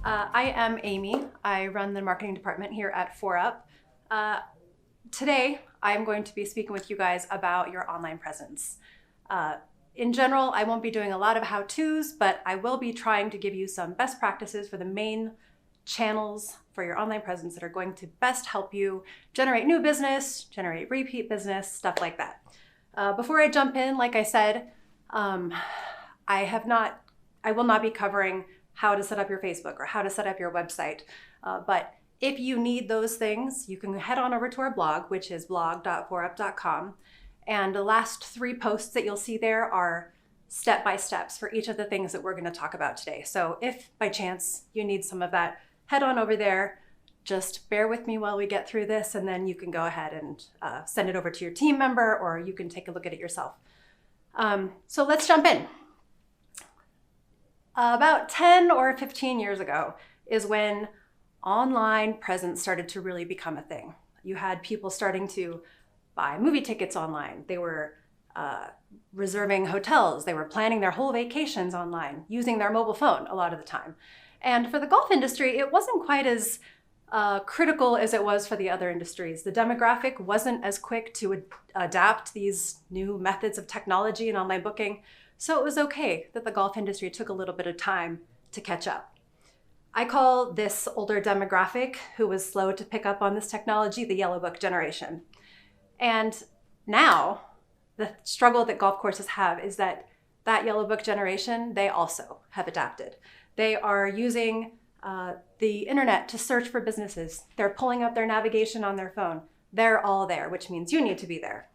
I am Amy. I run the marketing department here at foreUP. Today, I'm going to be speaking with you guys about your online presence. In general, I won't be doing a lot of how-tos, but I will be trying to give you some best practices for the main channels for your online presence that are going to best help you generate new business, generate repeat business, stuff like that. Before I jump in, like I said, I will not be covering how to set up your Facebook or how to set up your website. But if you need those things, you can head on over to our blog, which is blog.foreup.com. And the last 3 posts that you'll see there are step-by-steps for each of the things that we're going to talk about today. So if by chance you need some of that, head on over there. Just bear with me while we get through this, and then you can go ahead and send it over to your team member, or you can take a look at it yourself. So let's jump in. About 10 or 15 years ago is when online presence started to really become a thing. You had people starting to buy movie tickets online. They were reserving hotels. They were planning their whole vacations online, using their mobile phone a lot of the time. And for the golf industry, it wasn't quite as critical as it was for the other industries. The demographic wasn't as quick to adapt these new methods of technology and online booking. So it was okay that the golf industry took a little bit of time to catch up. I call this older demographic who was slow to pick up on this technology the yellow book generation. And now the struggle that golf courses have is that yellow book generation, they also have adapted. They are using the internet to search for businesses. They're pulling up their navigation on their phone. They're all there, which means you need to be there.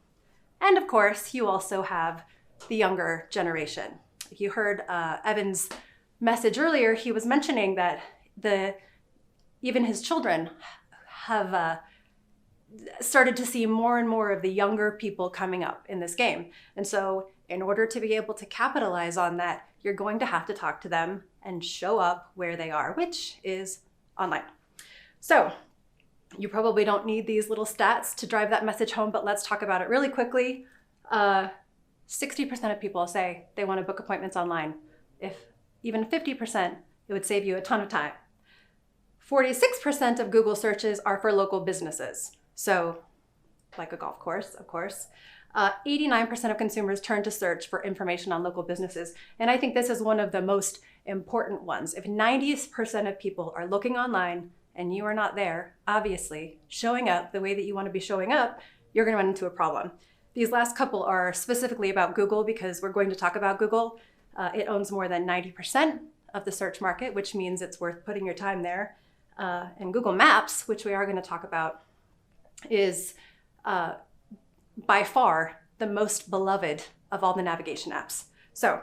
And of course, you also have the younger generation. If you heard Evan's message earlier, he was mentioning that even his children have started to see more and more of the younger people coming up in this game. And so in order to be able to capitalize on that, you're going to have to talk to them and show up where they are, which is online. So you probably don't need these little stats to drive that message home, but let's talk about it really quickly. 60% of people say they want to book appointments online. If even 50%, it would save you a ton of time. 46% of Google searches are for local businesses. So like a golf course, of course. 89% of consumers turn to search for information on local businesses. And I think this is one of the most important ones. If 90% of people are looking online and you are not there, obviously showing up the way that you want to be showing up, you're going to run into a problem. These last couple are specifically about Google because we're going to talk about Google. It owns more than 90% of the search market, which means it's worth putting your time there. And Google Maps, which we are going to talk about, is by far the most beloved of all the navigation apps. So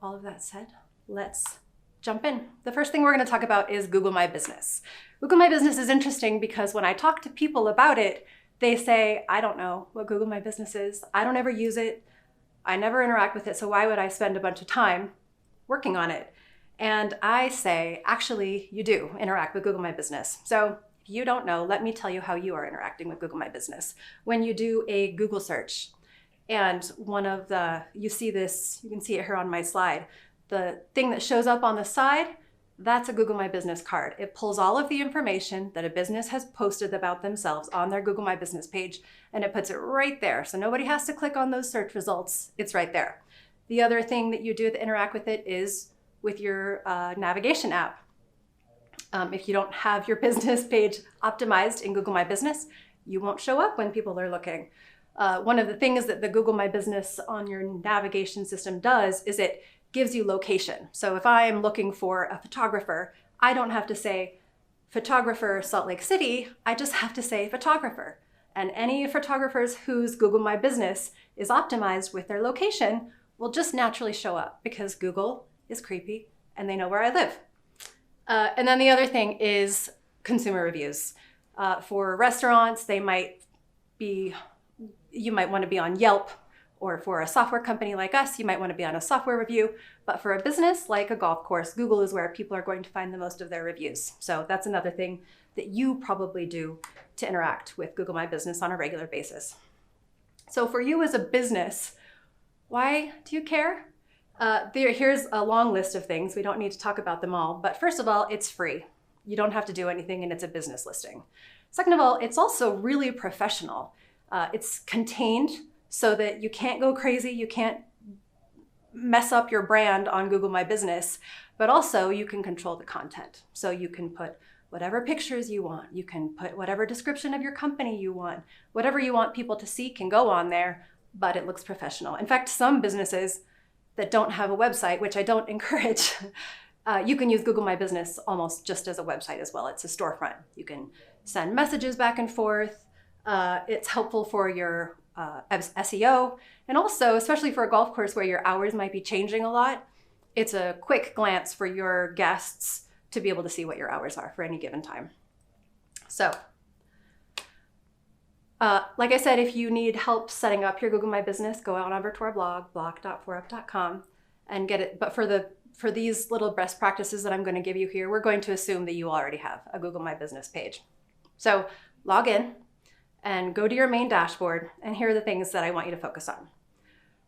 all of that said, let's jump in. The first thing we're going to talk about is Google My Business. Google My Business is interesting because when I talk to people about it, they say, I don't know what Google My Business is. I don't ever use it. I never interact with it. So why would I spend a bunch of time working on it? And I say, actually, you do interact with Google My Business. So if you don't know, let me tell you how you are interacting with Google My Business. When you do a Google search, and you see this, you can see it here on my slide, the thing that shows up on the side, that's a Google My Business card. It pulls all of the information that a business has posted about themselves on their Google My Business page, and it puts it right there. So nobody has to click on those search results. It's right there. The other thing that you do to interact with it is with your navigation app. If you don't have your business page optimized in Google My Business, you won't show up when people are looking. One of the things that the Google My Business on your navigation system does is it gives you location. So if I'm looking for a photographer, I don't have to say photographer Salt Lake City, I just have to say photographer. And any photographers whose Google My Business is optimized with their location will just naturally show up because Google is creepy and they know where I live. And then the other thing is consumer reviews. For restaurants, you might want to be on Yelp, or for a software company like us, you might want to be on a software review. But for a business like a golf course, Google is where people are going to find the most of their reviews. So that's another thing that you probably do to interact with Google My Business on a regular basis. So for you as a business, why do you care? Here's a long list of things. We don't need to talk about them all, but first of all, it's free. You don't have to do anything, and it's a business listing. Second of all, it's also really professional. It's contained so that you can't go crazy, you can't mess up your brand on Google My Business, but also you can control the content. So you can put whatever pictures you want, you can put whatever description of your company you want, whatever you want people to see can go on there, but it looks professional. In fact, some businesses that don't have a website, which I don't encourage, you can use Google My Business almost just as a website as well. It's a storefront. You can send messages back and forth. It's helpful for your SEO, and also, especially for a golf course where your hours might be changing a lot, it's a quick glance for your guests to be able to see what your hours are for any given time. So, like I said, if you need help setting up your Google My Business, go on over to our blog, blog.foreup.com, and get it. But for these little best practices that I'm going to give you here, we're going to assume that you already have a Google My Business page. So log in and go to your main dashboard, and here are the things that I want you to focus on.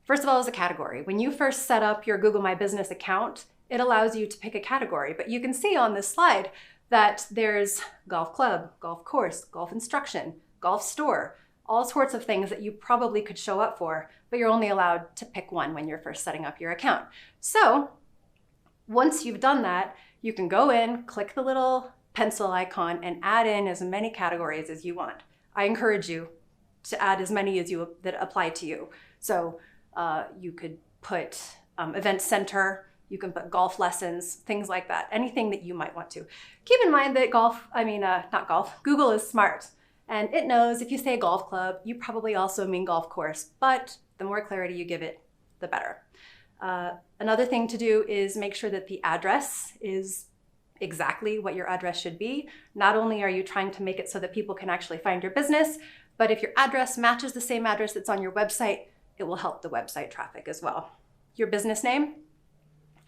First of all is a category. When you first set up your Google My Business account, it allows you to pick a category, but you can see on this slide that there's golf club, golf course, golf instruction, golf store, all sorts of things that you probably could show up for, but you're only allowed to pick one when you're first setting up your account. So once you've done that, you can go in, click the little pencil icon, and add in as many categories as you want. I encourage you to add as many as that apply to you. So you could put event center, you can put golf lessons, things like that, anything that you might want to. Keep in mind that Google is smart, and it knows if you say golf club, you probably also mean golf course, but the more clarity you give it, the better. Another thing to do is make sure that the address is exactly what your address should be. Not only are you trying to make it so that people can actually find your business, but if your address matches the same address that's on your website, it will help the website traffic as well. Your business name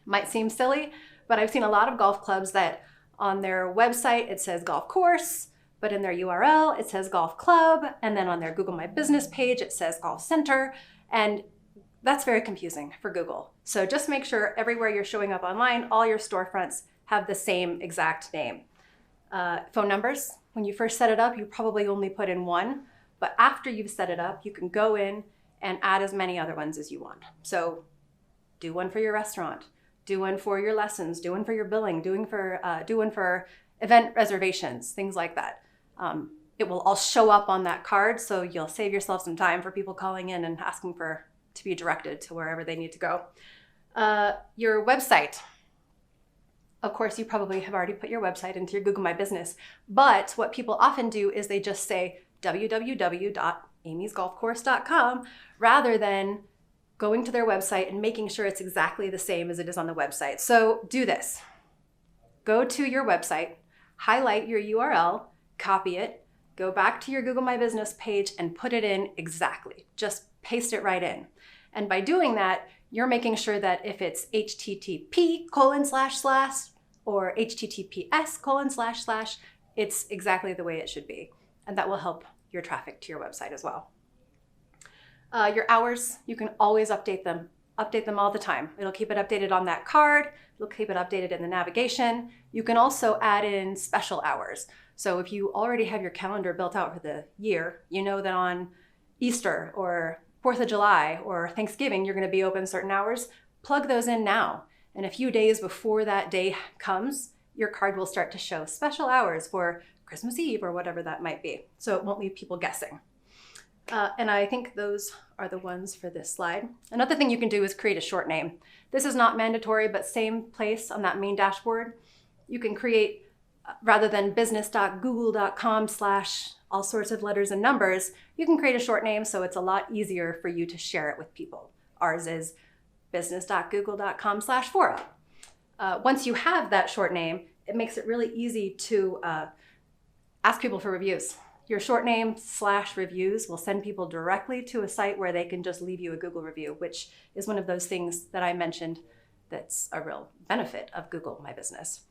might seem silly, but I've seen a lot of golf clubs that on their website it says golf course, but in their URL it says golf club, and then on their Google My Business page it says golf center, and that's very confusing for Google. So just make sure everywhere you're showing up online, all your storefronts have the same exact name. Phone numbers, when you first set it up, you probably only put in one, but after you've set it up, you can go in and add as many other ones as you want. So do one for your restaurant, do one for your lessons, do one for your billing, do one for event reservations, things like that. It will all show up on that card, so you'll save yourself some time for people calling in and asking to be directed to wherever they need to go. Your website. Of course, you probably have already put your website into your Google My Business, but what people often do is they just say www.amysgolfcourse.com rather than going to their website and making sure it's exactly the same as it is on the website. So do this. Go to your website, highlight your URL, copy it, go back to your Google My Business page and put it in exactly. Just paste it right in. And by doing that, you're making sure that if it's http:// or https://, it's exactly the way it should be. And that will help your traffic to your website as well. Your hours, you can always update them all the time. It'll keep it updated on that card. It'll keep it updated in the navigation. You can also add in special hours. So if you already have your calendar built out for the year, you know that on Easter or 4th of July or Thanksgiving, you're going to be open certain hours, plug those in now. And a few days before that day comes, your card will start to show special hours for Christmas Eve or whatever that might be. So it won't leave people guessing. And I think those are the ones for this slide. Another thing you can do is create a short name. This is not mandatory, but same place on that main dashboard. You can create, rather than business.google.com/ all sorts of letters and numbers, you can create a short name so it's a lot easier for you to share it with people. Ours is business.google.com/foreUP. Once you have that short name, it makes it really easy to ask people for reviews. Your short name / reviews will send people directly to a site where they can just leave you a Google review, which is one of those things that I mentioned that's a real benefit of Google My Business.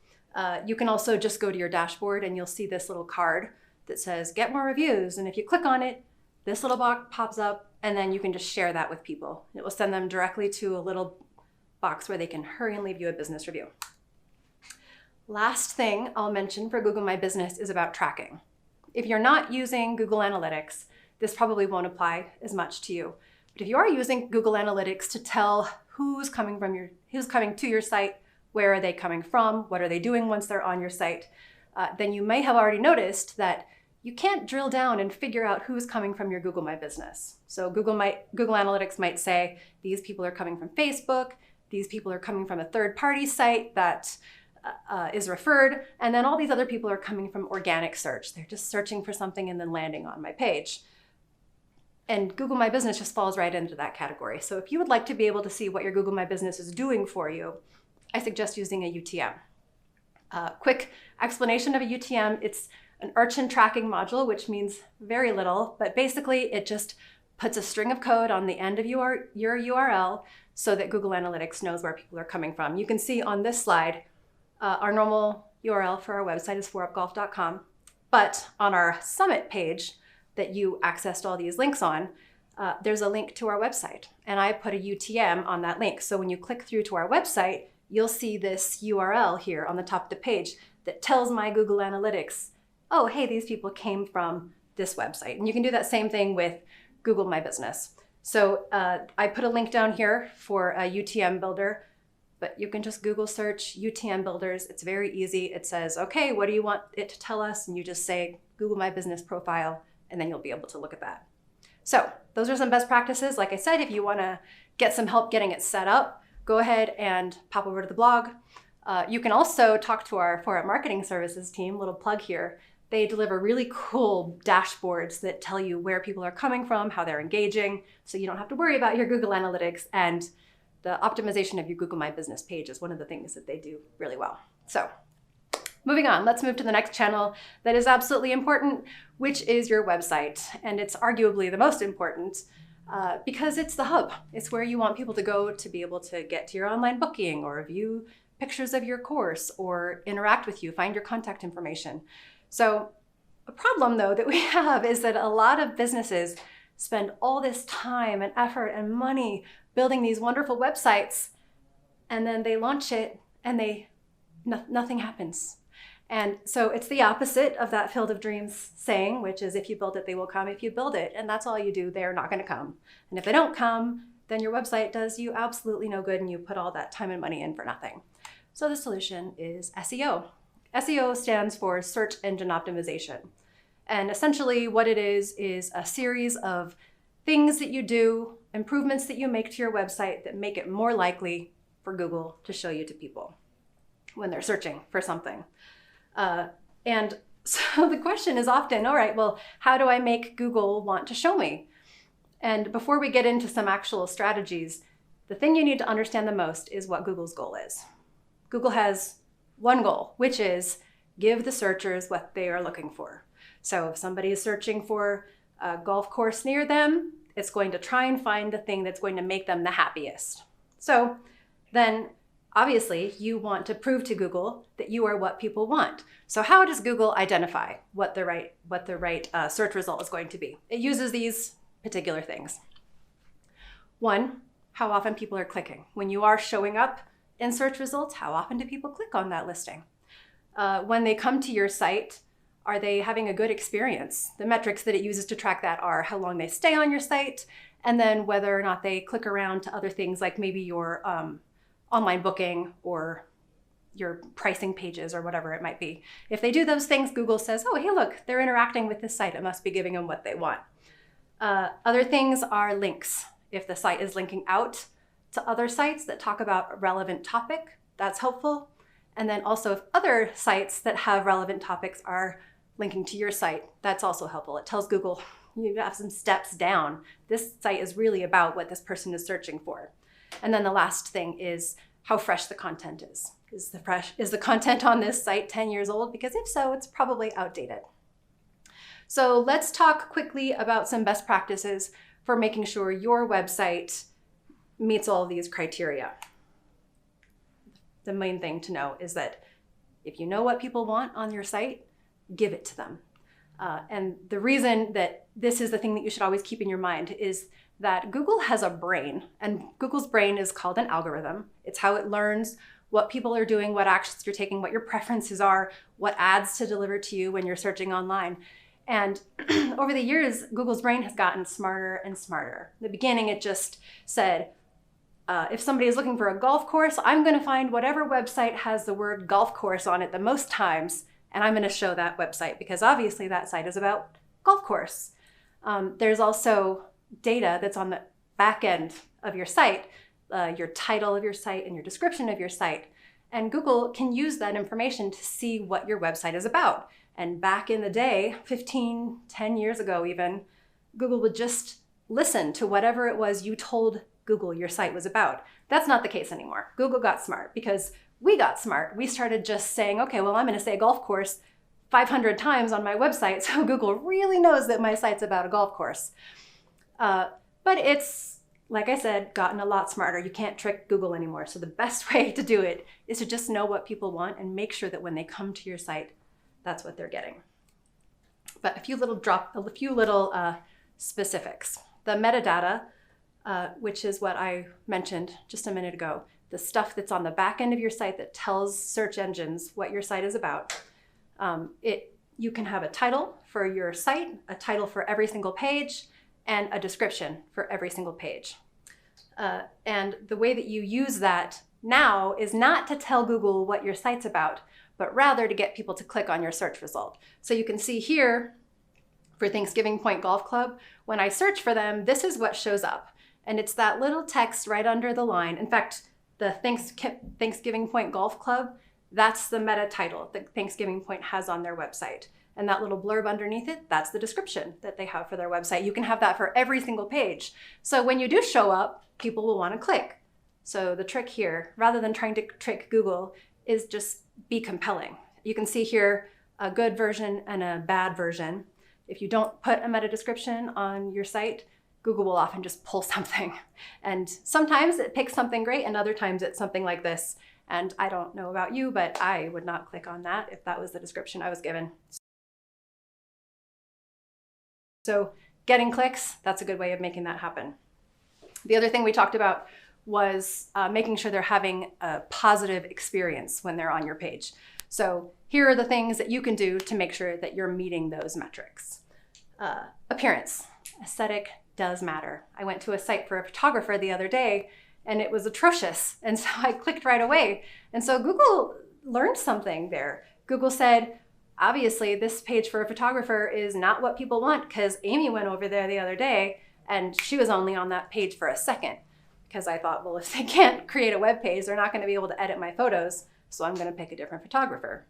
You can also just go to your dashboard and you'll see this little card that says get more reviews. And if you click on it, this little box pops up and then you can just share that with people. It will send them directly to a little box where they can hurry and leave you a business review. Last thing I'll mention for Google My Business is about tracking. If you're not using Google Analytics, this probably won't apply as much to you. But if you are using Google Analytics to tell who's coming to your site, where are they coming from, what are they doing once they're on your site, then you may have already noticed that you can't drill down and figure out who's coming from your Google My Business. So Google Analytics might say, these people are coming from Facebook, these people are coming from a third-party site that is referred, and then all these other people are coming from organic search. They're just searching for something and then landing on my page. And Google My Business just falls right into that category. So if you would like to be able to see what your Google My Business is doing for you, I suggest using a UTM. Quick explanation of a UTM, it's an urchin tracking module, which means very little, but basically it just puts a string of code on the end of your URL so that Google Analytics knows where people are coming from. You can see on this slide, our normal URL for our website is foreupgolf.com, but on our summit page that you accessed all these links on, there's a link to our website, and I put a UTM on that link. So when you click through to our website, you'll see this URL here on the top of the page that tells my Google Analytics, oh, hey, these people came from this website. And you can do that same thing with Google My Business. So I put a link down here for a UTM builder, but you can just Google search UTM builders. It's very easy. It says, okay, what do you want it to tell us? And you just say Google My Business profile, and then you'll be able to look at that. So those are some best practices. Like I said, if you want to get some help getting it set up, go ahead and pop over to the blog. You can also talk to our foreUP marketing services team, little plug here. They deliver really cool dashboards that tell you where people are coming from, how they're engaging, so you don't have to worry about your Google Analytics, and the optimization of your Google My Business page is one of the things that they do really well. So moving on, let's move to the next channel that is absolutely important, which is your website. And it's arguably the most important because it's the hub. It's where you want people to go to be able to get to your online booking or view pictures of your course or interact with you, find your contact information. So a problem though that we have is that a lot of businesses spend all this time and effort and money building these wonderful websites, and then they launch it and nothing happens. And so it's the opposite of that Field of Dreams saying, which is if you build it, they will come. If you build it and that's all you do, they're not going to come. And if they don't come, then your website does you absolutely no good and you put all that time and money in for nothing. So the solution is SEO. SEO stands for Search Engine Optimization. And essentially what it is a series of things that you do, improvements that you make to your website that make it more likely for Google to show you to people when they're searching for something. And so the question is often, all right, well, how do I make Google want to show me? And before we get into some actual strategies, the thing you need to understand the most is what Google's goal is. Google has one goal, which is give the searchers what they are looking for. So if somebody is searching for a golf course near them, it's going to try and find the thing that's going to make them the happiest. So then obviously you want to prove to Google that you are what people want. So how does Google identify what the right search result is going to be? It uses these particular things. One, how often people are clicking. When you are showing up in search results, how often do people click on that listing? When they come to your site, are they having a good experience? The metrics that it uses to track that are how long they stay on your site, and then whether or not they click around to other things like maybe your online booking or your pricing pages or whatever it might be. If they do those things, Google says, oh, hey, look, they're interacting with this site. It must be giving them what they want. Other things are links. If the site is linking out to other sites that talk about a relevant topic, that's helpful. And then also if other sites that have relevant topics are linking to your site, that's also helpful. It tells Google, you have some steps down. This site is really about what this person is searching for. And then the last thing is how fresh the content is. Is the content on this site 10 years old? Because if so, it's probably outdated. So let's talk quickly about some best practices for making sure your website meets all of these criteria. The main thing to know is that if you know what people want on your site, give it to them. And the reason that this is the thing that you should always keep in your mind is that Google has a brain, and Google's brain is called an algorithm. It's how it learns what people are doing, what actions you're taking, what your preferences are, what ads to deliver to you when you're searching online. And over the years, Google's brain has gotten smarter and smarter. In the beginning, it just said, if somebody is looking for a golf course, I'm going to find whatever website has the word golf course on it the most times, and I'm going to show that website because obviously that site is about golf course. There's also data that's on the back end of your site, your title of your site and your description of your site. And Google can use that information to see what your website is about. And back in the day, 10 years ago even, Google would just listen to whatever it was you told Google your site was about. That's not the case anymore. Google got smart because we got smart. We started just saying, okay, well, I'm going to say golf course 500 times on my website, so Google really knows that my site's about a golf course. But it's, like I said, gotten a lot smarter. You can't trick Google anymore. So the best way to do it is to just know what people want and make sure that when they come to your site, that's what they're getting. But a few little specifics. The metadata, which is what I mentioned just a minute ago, the stuff that's on the back end of your site that tells search engines what your site is about. You can have a title for your site, a title for every single page, and a description for every single page. And the way that you use that now is not to tell Google what your site's about, but rather to get people to click on your search result. So you can see here for Thanksgiving Point Golf Club, when I search for them, this is what shows up. And it's that little text right under the line. In fact, the Thanksgiving Point Golf Club, that's the meta title that Thanksgiving Point has on their website. And that little blurb underneath it, that's the description that they have for their website. You can have that for every single page. So when you do show up, people will want to click. So the trick here, rather than trying to trick Google, is just be compelling. You can see here a good version and a bad version. If you don't put a meta description on your site, Google will often just pull something. And sometimes it picks something great, and other times it's something like this. And I don't know about you, but I would not click on that if that was the description I was given. So getting clicks, that's a good way of making that happen. The other thing we talked about was making sure they're having a positive experience when they're on your page. So here are the things that you can do to make sure that you're meeting those metrics. Appearance, aesthetic does matter. I went to a site for a photographer the other day and it was atrocious. And so I clicked right away. And so Google learned something there. Google said, obviously this page for a photographer is not what people want because Amy went over there the other day and she was only on that page for a second. Because I thought, well, if they can't create a web page, they're not going to be able to edit my photos. So I'm going to pick a different photographer.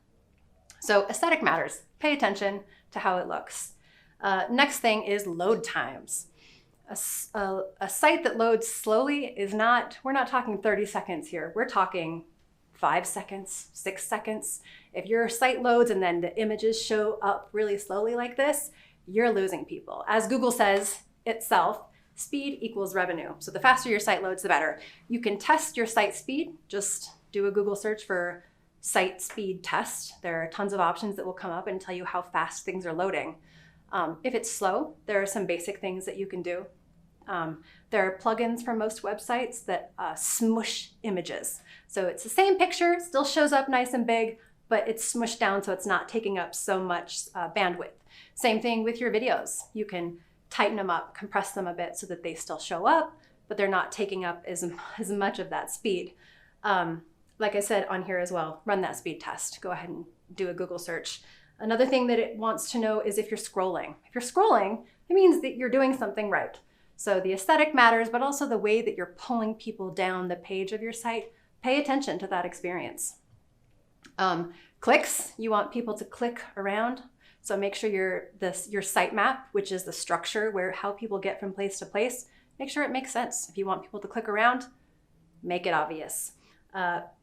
So aesthetic matters. Pay attention to how it looks. Next thing is load times. A site that loads slowly is not, we're not talking 30 seconds here. We're talking 5 seconds, 6 seconds. If your site loads and then the images show up really slowly like this, you're losing people. As Google says itself, speed equals revenue. So the faster your site loads, the better. You can test your site speed. Just do a Google search for site speed test. There are tons of options that will come up and tell you how fast things are loading. If it's slow, there are some basic things that you can do. There are plugins for most websites that smush images. So it's the same picture, still shows up nice and big, but it's smushed down so it's not taking up so much bandwidth. Same thing with your videos. You can tighten them up, compress them a bit so that they still show up, but they're not taking up as much of that speed. Like I said on here as well, run that speed test. Go ahead and do a Google search. Another thing that it wants to know is if you're scrolling. If you're scrolling, it means that you're doing something right. So the aesthetic matters, but also the way that you're pulling people down the page of your site. Pay attention to that experience. Clicks, you want people to click around. So make sure your sitemap, which is the structure how people get from place to place, make sure it makes sense. If you want people to click around, make it obvious.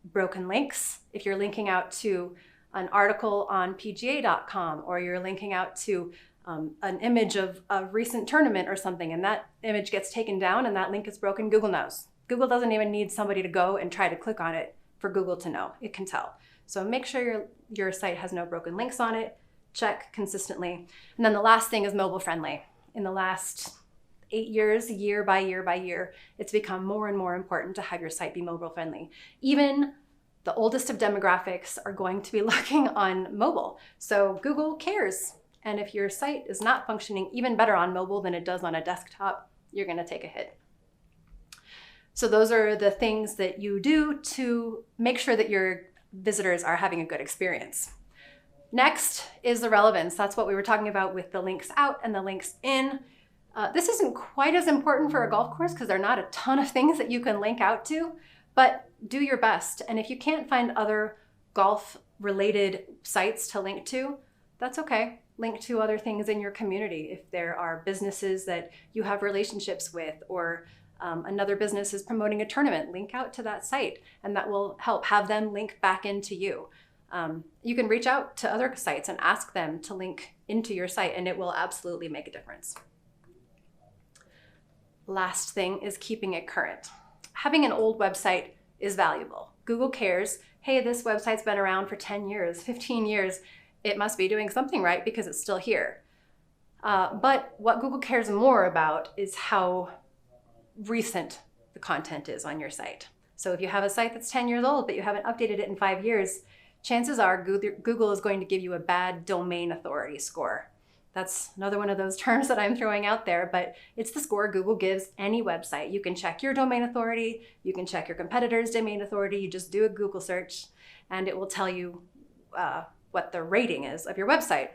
Broken links, if you're linking out to an article on PGA.com or you're linking out to an image of a recent tournament or something and that image gets taken down and that link is broken, Google knows. Google doesn't even need somebody to go and try to click on it for Google to know. It can tell. So make sure your site has no broken links on it. Check consistently. And then the last thing is mobile friendly. In the last 8 years, year by year by year, it's become more and more important to have your site be mobile friendly. Even the oldest of demographics are going to be looking on mobile. So Google cares. And if your site is not functioning even better on mobile than it does on a desktop, you're going to take a hit. So those are the things that you do to make sure that your visitors are having a good experience. Next is the relevance. That's what we were talking about with the links out and the links in. This isn't quite as important for a golf course because there are not a ton of things that you can link out to, but do your best. And if you can't find other golf-related sites to link to, that's okay. Link to other things in your community. If there are businesses that you have relationships with, or another business is promoting a tournament, link out to that site, and that will help have them link back into you. You can reach out to other sites and ask them to link into your site, and it will absolutely make a difference. Last thing is keeping it current. Having an old website is valuable. Google cares. Hey, this website's been around for 10 years, 15 years. It must be doing something right because it's still here. But what Google cares more about is how recent the content is on your site. So if you have a site that's 10 years old, but you haven't updated it in 5 years, chances are Google is going to give you a bad domain authority score. That's another one of those terms that I'm throwing out there, but it's the score Google gives any website. You can check your domain authority, you can check your competitor's domain authority, you just do a Google search, and it will tell you what the rating is of your website.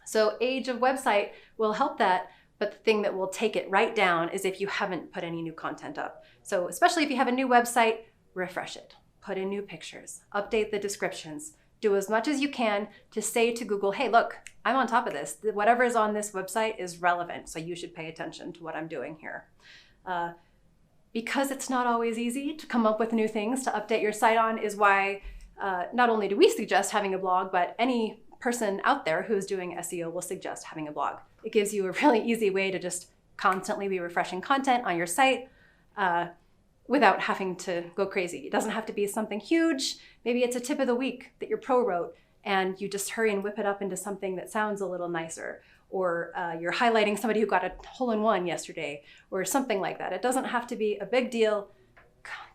So age of website will help that, but the thing that will take it right down is if you haven't put any new content up. So especially if you have a new website, refresh it, put in new pictures, update the descriptions, do as much as you can to say to Google, hey, look, I'm on top of this. Whatever is on this website is relevant, so you should pay attention to what I'm doing here. Because it's not always easy to come up with new things to update your site on is why not only do we suggest having a blog, but any person out there who's doing SEO will suggest having a blog. It gives you a really easy way to just constantly be refreshing content on your site without having to go crazy. It doesn't have to be something huge. Maybe it's a tip of the week that your pro wrote and you just hurry and whip it up into something that sounds a little nicer. Or you're highlighting somebody who got a hole-in-one yesterday or something like that. It doesn't have to be a big deal.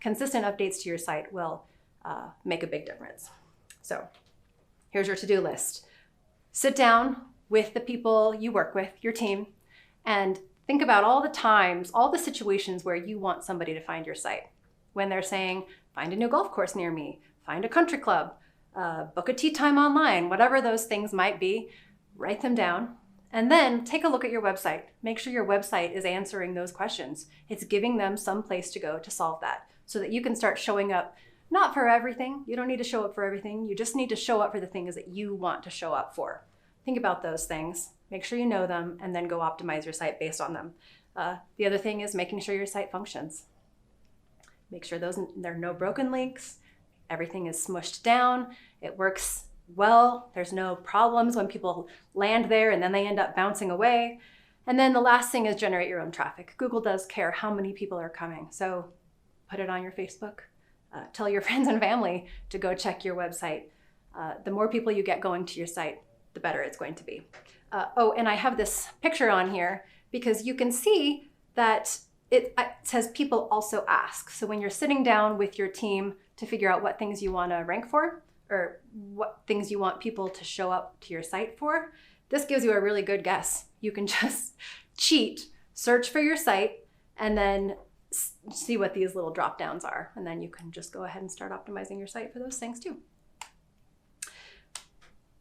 Consistent updates to your site will make a big difference. So here's your to-do list. Sit down with the people you work with, your team, and think about all the times, all the situations where you want somebody to find your site. When they're saying, find a new golf course near me, find a country club, book a tee time online, whatever those things might be, write them down. And then take a look at your website. Make sure your website is answering those questions. It's giving them some place to go to solve that so that you can start showing up, not for everything. You don't need to show up for everything. You just need to show up for the things that you want to show up for. Think about those things. Make sure you know them and then go optimize your site based on them. The other thing is making sure your site functions. Make sure there are no broken links. Everything is smushed down. It works well. There's no problems when people land there and then they end up bouncing away. And then the last thing is generate your own traffic. Google does care how many people are coming. So put it on your Facebook. Tell your friends and family to go check your website. The more people you get going to your site, the better it's going to be. Oh, and I have this picture on here because you can see that it says people also ask. So when you're sitting down with your team to figure out what things you want to rank for, or what things you want people to show up to your site for, this gives you a really good guess. You can just cheat, search for your site, and then see what these little drop downs are. And then you can just go ahead and start optimizing your site for those things too.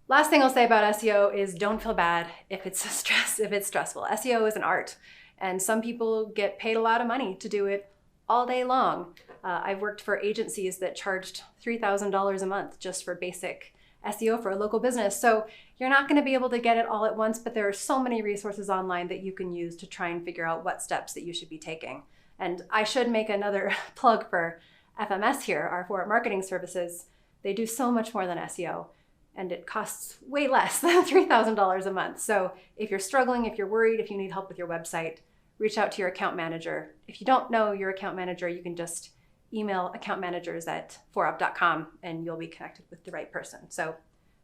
Last thing I'll say about SEO is don't feel bad if it's stressful. SEO is an art, and some people get paid a lot of money to do it all day long. I've worked for agencies that charged $3,000 a month just for basic SEO for a local business. So you're not going to be able to get it all at once, but there are so many resources online that you can use to try and figure out what steps that you should be taking. And I should make another plug for FMS here, our foreUP marketing services. They do so much more than SEO, and it costs way less than $3,000 a month. So if you're struggling, if you're worried, if you need help with your website, reach out to your account manager. If you don't know your account manager, you can just email accountmanagers@foreUP.com and you'll be connected with the right person. So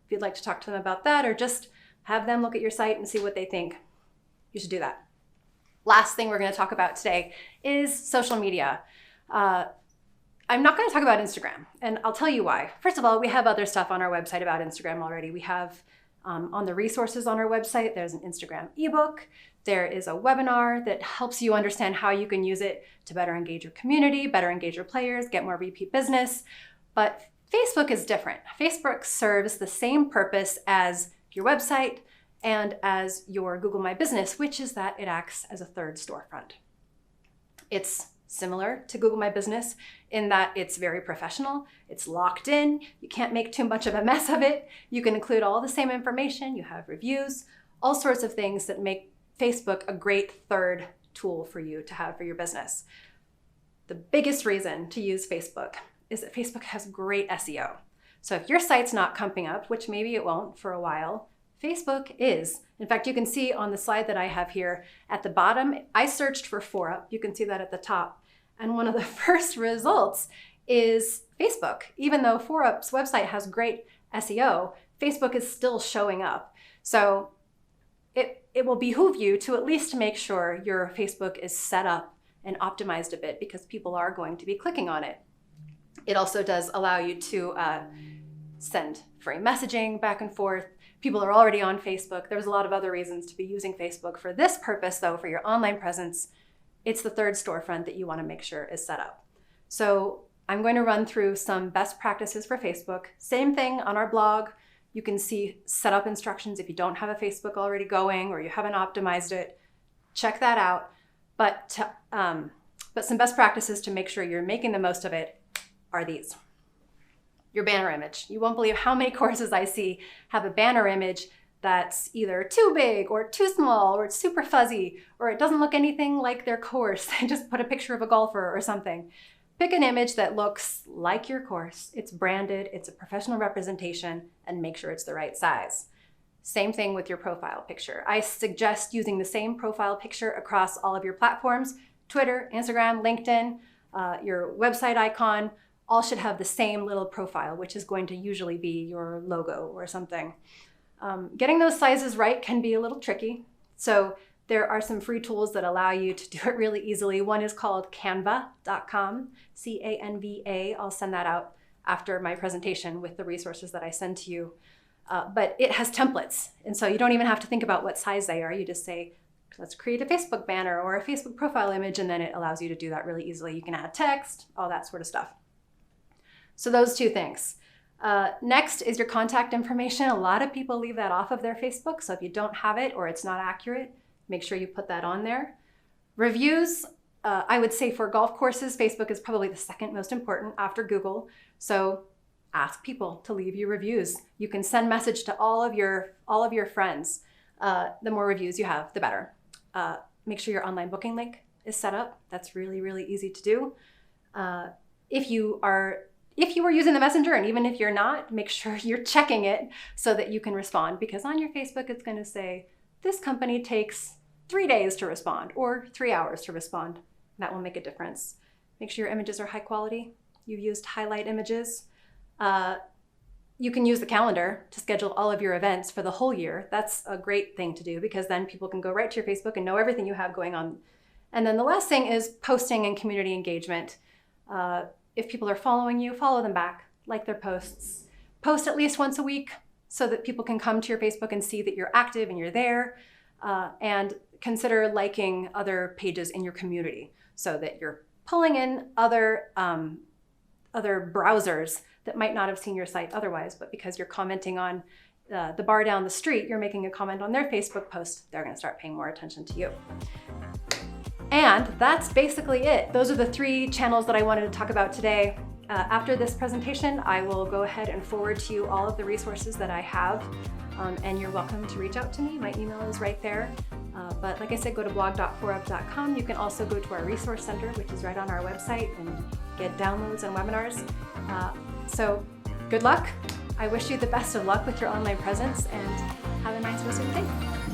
if you'd like to talk to them about that or just have them look at your site and see what they think, you should do that. Last thing we're going to talk about today is social media. I'm not going to talk about Instagram, and I'll tell you why. First of all, we have other stuff on our website about Instagram already. We have on the resources on our website, there's an Instagram ebook. There is a webinar that helps you understand how you can use it to better engage your community, better engage your players, get more repeat business. But Facebook is different. Facebook serves the same purpose as your website and as your Google My Business, which is that it acts as a third storefront. It's similar to Google My Business in that it's very professional, it's locked in, you can't make too much of a mess of it, you can include all the same information, you have reviews, all sorts of things that make Facebook a great third tool for you to have for your business. The biggest reason to use Facebook is that Facebook has great SEO. So if your site's not coming up, which maybe it won't for a while, Facebook is. In fact, you can see on the slide that I have here at the bottom, I searched for foreUP. You can see that at the top. And one of the first results is Facebook. Even though foreUP's website has great SEO, Facebook is still showing up. So it will behoove you to at least make sure your Facebook is set up and optimized a bit because people are going to be clicking on it. It also does allow you to send free messaging back and forth. People are already on Facebook. There's a lot of other reasons to be using Facebook. For this purpose, though, for your online presence, it's the third storefront that you want to make sure is set up. So I'm going to run through some best practices for Facebook. Same thing on our blog. You can see setup instructions if you don't have a Facebook already going or you haven't optimized it. Check that out. But some best practices to make sure you're making the most of it are these. Your banner image. You won't believe how many courses I see have a banner image that's either too big or too small or it's super fuzzy or it doesn't look anything like their course. They just put a picture of a golfer or something. Pick an image that looks like your course. It's branded, it's a professional representation, and make sure it's the right size. Same thing with your profile picture. I suggest using the same profile picture across all of your platforms. Twitter, Instagram, LinkedIn, your website icon, all should have the same little profile, which is going to usually be your logo or something. Getting those sizes right can be a little tricky. So there are some free tools that allow you to do it really easily. One is called canva.com, C-A-N-V-A. I'll send that out after my presentation with the resources that I send to you. But it has templates. And so you don't even have to think about what size they are. You just say, let's create a Facebook banner or a Facebook profile image, and then it allows you to do that really easily. You can add text, all that sort of stuff. So those two things. Next is your contact information. A lot of people leave that off of their Facebook. So if you don't have it or it's not accurate, make sure you put that on there. Reviews, I would say for golf courses, Facebook is probably the second most important after Google. So ask people to leave you reviews. You can send message to all of your friends. The more reviews you have, the better. Make sure your online booking link is set up. That's really, really easy to do. If you are using the Messenger, and even if you're not, make sure you're checking it so that you can respond, because on your Facebook, it's going to say, this company takes 3 days to respond or 3 hours to respond. That will make a difference. Make sure your images are high quality. You've used highlight images. You can use the calendar to schedule all of your events for the whole year. That's a great thing to do because then people can go right to your Facebook and know everything you have going on. And then the last thing is posting and community engagement. If people are following you, follow them back, like their posts. Post at least once a week so that people can come to your Facebook and see that you're active and you're there. And consider liking other pages in your community so that you're pulling in other browsers that might not have seen your site otherwise, but because you're commenting on the bar down the street, you're making a comment on their Facebook post, they're going to start paying more attention to you. And that's basically it. Those are the 3 channels that I wanted to talk about today. After this presentation, I will go ahead and forward to you all of the resources that I have, and you're welcome to reach out to me. My email is right there. But like I said, go to blog.foreUP.com. You can also go to our resource center, which is right on our website, and get downloads and webinars. So good luck. I wish you the best of luck with your online presence, and have a nice rest of your day.